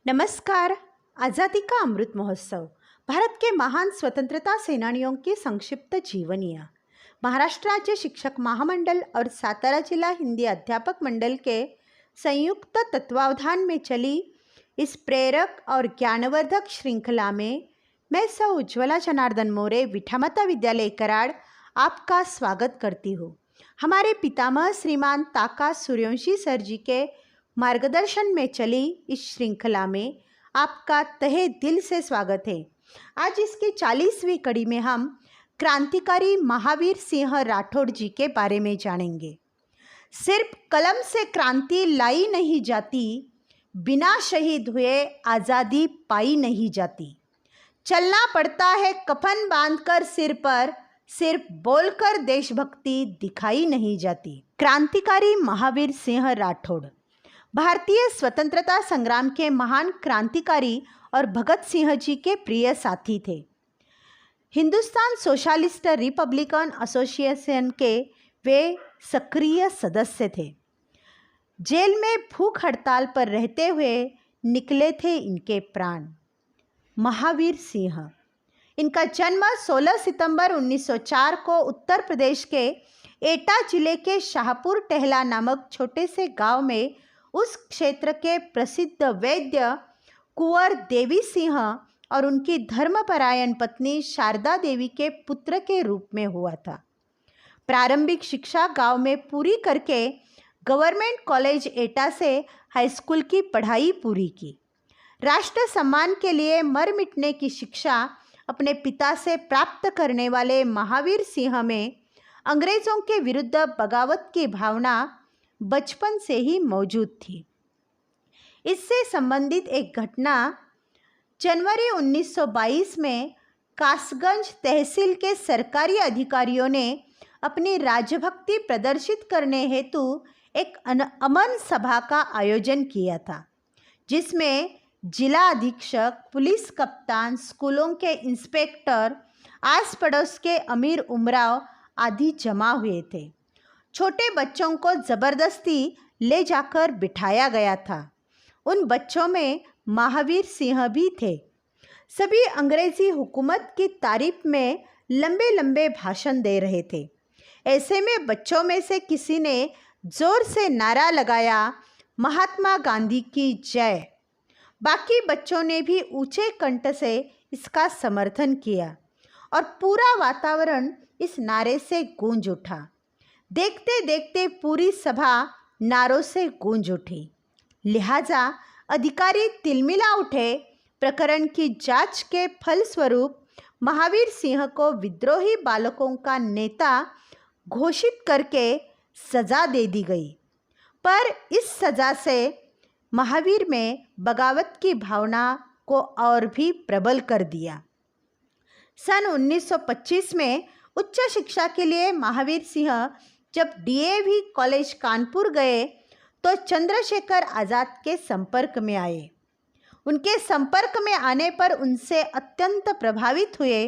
नमस्कार। आज़ादी का अमृत महोत्सव भारत के महान स्वतंत्रता सेनानियों की संक्षिप्त जीवनियाँ। महाराष्ट्र राज्य शिक्षक महामंडल और सातारा जिला हिंदी अध्यापक मंडल के संयुक्त तत्वावधान में चली इस प्रेरक और ज्ञानवर्धक श्रृंखला में मैं सौ उज्ज्वला जनार्दन मोरे विठामाता विद्यालय कराड़ आपका स्वागत करती हूँ। हमारे पितामह श्रीमान ताका सूर्यवंशी सर जी के मार्गदर्शन में चली इस श्रृंखला में आपका तहे दिल से स्वागत है। आज इसकी 40वीं कड़ी में हम क्रांतिकारी महावीर सिंह राठौड़ जी के बारे में जानेंगे। सिर्फ कलम से क्रांति लाई नहीं जाती, बिना शहीद हुए आज़ादी पाई नहीं जाती। चलना पड़ता है कफन बांधकर सिर पर, सिर्फ बोलकर देशभक्ति दिखाई नहीं जाती। क्रांतिकारी महावीर सिंह राठौड़ भारतीय स्वतंत्रता संग्राम के महान क्रांतिकारी और भगत सिंह जी के प्रिय साथी थे। हिंदुस्तान सोशलिस्ट रिपब्लिकन एसोसिएशन के वे सक्रिय सदस्य थे। जेल में भूख हड़ताल पर रहते हुए निकले थे इनके प्राण। महावीर सिंह, इनका जन्म 16 सितंबर 1904 को उत्तर प्रदेश के एटा जिले के शाहपुर टहला नामक छोटे से गांव में उस क्षेत्र के प्रसिद्ध वैद्य कुंवर देवी सिंह और उनकी धर्मपरायण पत्नी शारदा देवी के पुत्र के रूप में हुआ था। प्रारंभिक शिक्षा गांव में पूरी करके गवर्नमेंट कॉलेज एटा से हाई स्कूल की पढ़ाई पूरी की। राष्ट्र सम्मान के लिए मर मिटने की शिक्षा अपने पिता से प्राप्त करने वाले महावीर सिंह में अंग्रेज़ों के विरुद्ध बगावत की भावना बचपन से ही मौजूद थी। इससे संबंधित एक घटना जनवरी 1922 में कासगंज तहसील के सरकारी अधिकारियों ने अपनी राजभक्ति प्रदर्शित करने हेतु एक अमन सभा का आयोजन किया था, जिसमें जिला अधीक्षक, पुलिस कप्तान, स्कूलों के इंस्पेक्टर, आस पड़ोस के अमीर उमराव आदि जमा हुए थे। छोटे बच्चों को ज़बरदस्ती ले जाकर बिठाया गया था। उन बच्चों में महावीर सिंह भी थे। सभी अंग्रेज़ी हुकूमत की तारीफ में लंबे लंबे भाषण दे रहे थे। ऐसे में बच्चों में से किसी ने ज़ोर से नारा लगाया, महात्मा गांधी की जय। बाकी बच्चों ने भी ऊंचे कंठ से इसका समर्थन किया और पूरा वातावरण इस नारे से गूंज उठा। देखते देखते पूरी सभा नारों से गूंज उठी। लिहाजा अधिकारी तिलमिला उठे। प्रकरण की जांच के फलस्वरूप महावीर सिंह को विद्रोही बालकों का नेता घोषित करके सज़ा दे दी गई। पर इस सज़ा से महावीर में बगावत की भावना को और भी प्रबल कर दिया। सन 1925 में उच्च शिक्षा के लिए महावीर सिंह जब डीएवी कॉलेज कानपुर गए तो चंद्रशेखर आज़ाद के संपर्क में आए। उनके संपर्क में आने पर उनसे अत्यंत प्रभावित हुए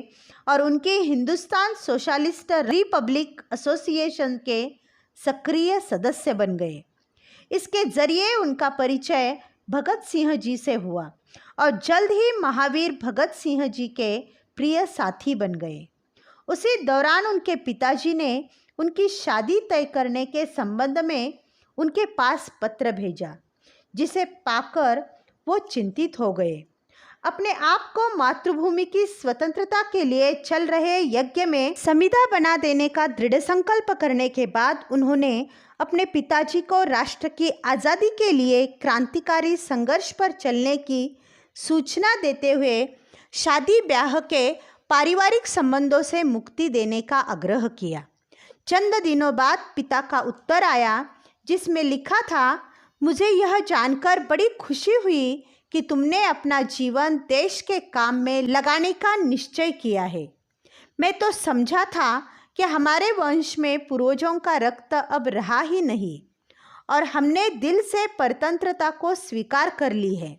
और उनके हिंदुस्तान सोशलिस्ट रिपब्लिक एसोसिएशन के सक्रिय सदस्य बन गए। इसके ज़रिए उनका परिचय भगत सिंह जी से हुआ और जल्द ही महावीर भगत सिंह जी के प्रिय साथी बन गए। उसी दौरान उनके पिताजी ने उनकी शादी तय करने के संबंध में उनके पास पत्र भेजा, जिसे पाकर वो चिंतित हो गए। अपने आप को मातृभूमि की स्वतंत्रता के लिए चल रहे यज्ञ में समिधा बना देने का दृढ़ संकल्प करने के बाद उन्होंने अपने पिताजी को राष्ट्र की आज़ादी के लिए क्रांतिकारी संघर्ष पर चलने की सूचना देते हुए शादी ब्याह के पारिवारिक संबंधों से मुक्ति देने का आग्रह किया। चंद दिनों बाद पिता का उत्तर आया, जिसमें लिखा था, मुझे यह जानकर बड़ी खुशी हुई कि तुमने अपना जीवन देश के काम में लगाने का निश्चय किया है। मैं तो समझा था कि हमारे वंश में पूर्वजों का रक्त अब रहा ही नहीं और हमने दिल से परतंत्रता को स्वीकार कर ली है।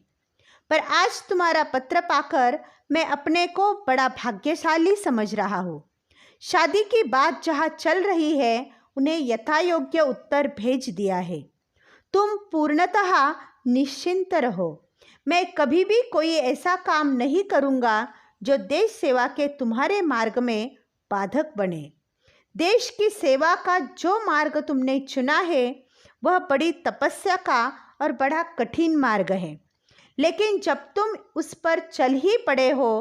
पर आज तुम्हारा पत्र पाकर मैं अपने को बड़ा भाग्यशाली समझ रहा हूँ। शादी की बात जहाँ चल रही है, उन्हें यथायोग्य उत्तर भेज दिया है। तुम पूर्णतः निश्चिंत रहो। मैं कभी भी कोई ऐसा काम नहीं करूँगा जो देश सेवा के तुम्हारे मार्ग में बाधक बने। देश की सेवा का जो मार्ग तुमने चुना है वह बड़ी तपस्या का और बड़ा कठिन मार्ग है, लेकिन जब तुम उस पर चल ही पड़े हो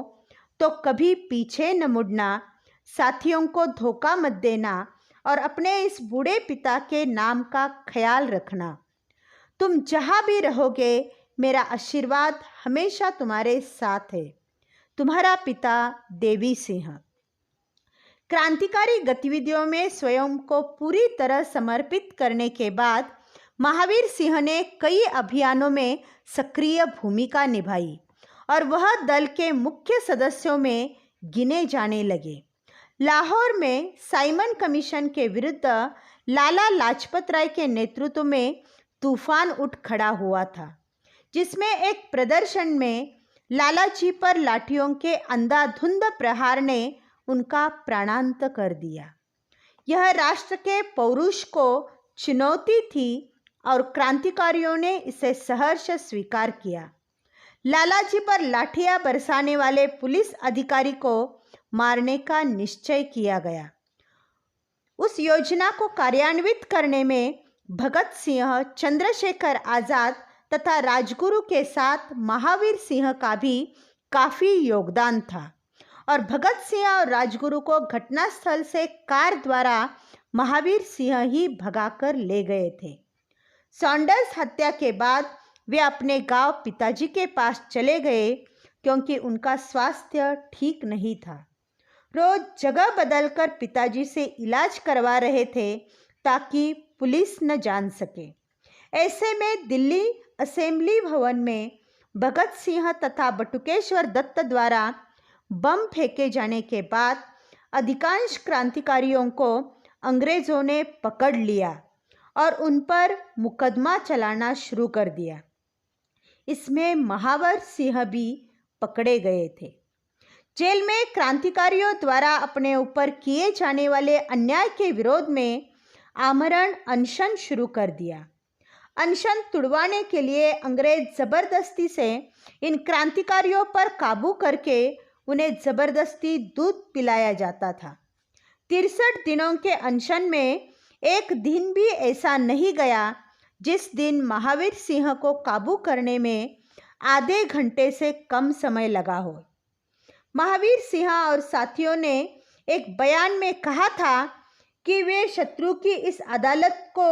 तो कभी पीछे न मुड़ना, साथियों को धोखा मत देना और अपने इस बूढ़े पिता के नाम का ख्याल रखना। तुम जहाँ भी रहोगे मेरा आशीर्वाद हमेशा तुम्हारे साथ है। तुम्हारा पिता देवी सिंह। क्रांतिकारी गतिविधियों में स्वयं को पूरी तरह समर्पित करने के बाद महावीर सिंह ने कई अभियानों में सक्रिय भूमिका निभाई और वह दल के मुख्य सदस्यों में गिने जाने लगे। लाहौर में साइमन कमीशन के विरुद्ध लाला लाजपत राय के नेतृत्व में तूफान उठ खड़ा हुआ था, जिसमें एक प्रदर्शन में लालाजी पर लाठियों के अंधाधुंध प्रहार ने उनका प्राणांत कर दिया। यह राष्ट्र के पौरुष को चुनौती थी और क्रांतिकारियों ने इसे सहर्ष स्वीकार किया। लालाजी पर लाठियां बरसाने वाले पुलिस अधिकारी को मारने का निश्चय किया गया। उस योजना को कार्यान्वित करने में भगत सिंह, चंद्रशेखर आज़ाद तथा राजगुरु के साथ महावीर सिंह का भी काफ़ी योगदान था और भगत सिंह और राजगुरु को घटनास्थल से कार द्वारा महावीर सिंह ही भगाकर ले गए थे। सॉन्डर्स हत्या के बाद वे अपने गांव पिताजी के पास चले गए क्योंकि उनका स्वास्थ्य ठीक नहीं था। रोज जगह बदलकर पिताजी से इलाज करवा रहे थे ताकि पुलिस न जान सके। ऐसे में दिल्ली असेंबली भवन में भगत सिंह तथा बटुकेश्वर दत्त द्वारा बम फेंके जाने के बाद अधिकांश क्रांतिकारियों को अंग्रेज़ों ने पकड़ लिया और उन पर मुकदमा चलाना शुरू कर दिया। इसमें महावर सिंह भी पकड़े गए थे। जेल में क्रांतिकारियों द्वारा अपने ऊपर किए जाने वाले अन्याय के विरोध में आमरण अनशन शुरू कर दिया। अनशन तुड़वाने के लिए अंग्रेज ज़बरदस्ती से इन क्रांतिकारियों पर काबू करके उन्हें ज़बरदस्ती दूध पिलाया जाता था। 63 दिनों के अनशन में एक दिन भी ऐसा नहीं गया जिस दिन महावीर सिंह को काबू करने में आधे घंटे से कम समय लगा हो। महावीर सिंह और साथियों ने एक बयान में कहा था कि वे शत्रु की इस अदालत को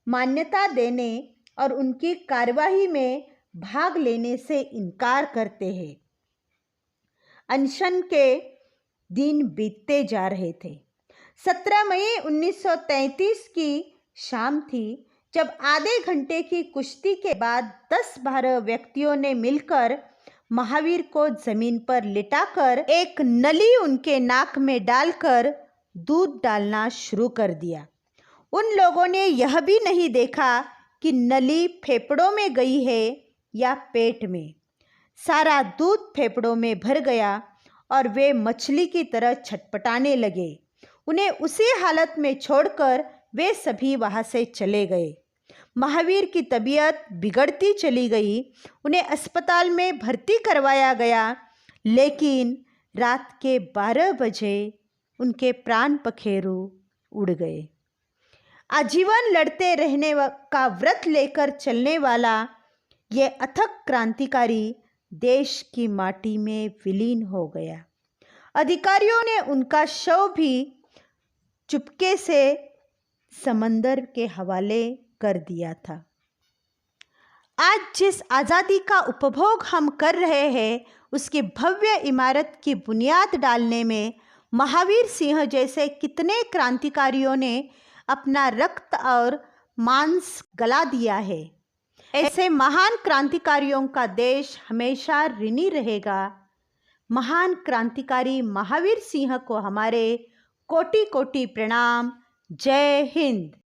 मान्यता देने और उनकी कार्यवाही में भाग लेने से इनकार करते हैं। अनशन के दिन बीतते जा रहे थे। 17 मई 1933 की शाम थी जब आधे घंटे की कुश्ती के बाद 10-12 व्यक्तियों ने मिलकर महावीर को जमीन पर लिटाकर एक नली उनके नाक में डालकर दूध डालना शुरू कर दिया। उन लोगों ने यह भी नहीं देखा कि नली फेफड़ों में गई है या पेट में। सारा दूध फेफड़ों में भर गया और वे मछली की तरह छटपटाने लगे। उन्हें उसी हालत में छोड़कर वे सभी वहाँ से चले गए। महावीर की तबीयत बिगड़ती चली गई। उन्हें अस्पताल में भर्ती करवाया गया, लेकिन रात के 12 बजे उनके प्राण पखेरु उड़ गए। आजीवन लड़ते रहने का व्रत लेकर चलने वाला ये अथक क्रांतिकारी देश की माटी में विलीन हो गया। अधिकारियों ने उनका शव भी चुपके से समंदर के हवाले कर दिया था। आज जिस आज़ादी का उपभोग हम कर रहे हैं, उसकी भव्य इमारत की बुनियाद डालने में महावीर सिंह जैसे कितने क्रांतिकारियों ने अपना रक्त और मांस गला दिया है। ऐसे महान क्रांतिकारियों का देश हमेशा ऋणी रहेगा। महान क्रांतिकारी महावीर सिंह को हमारे कोटि कोटि प्रणाम। जय हिंद।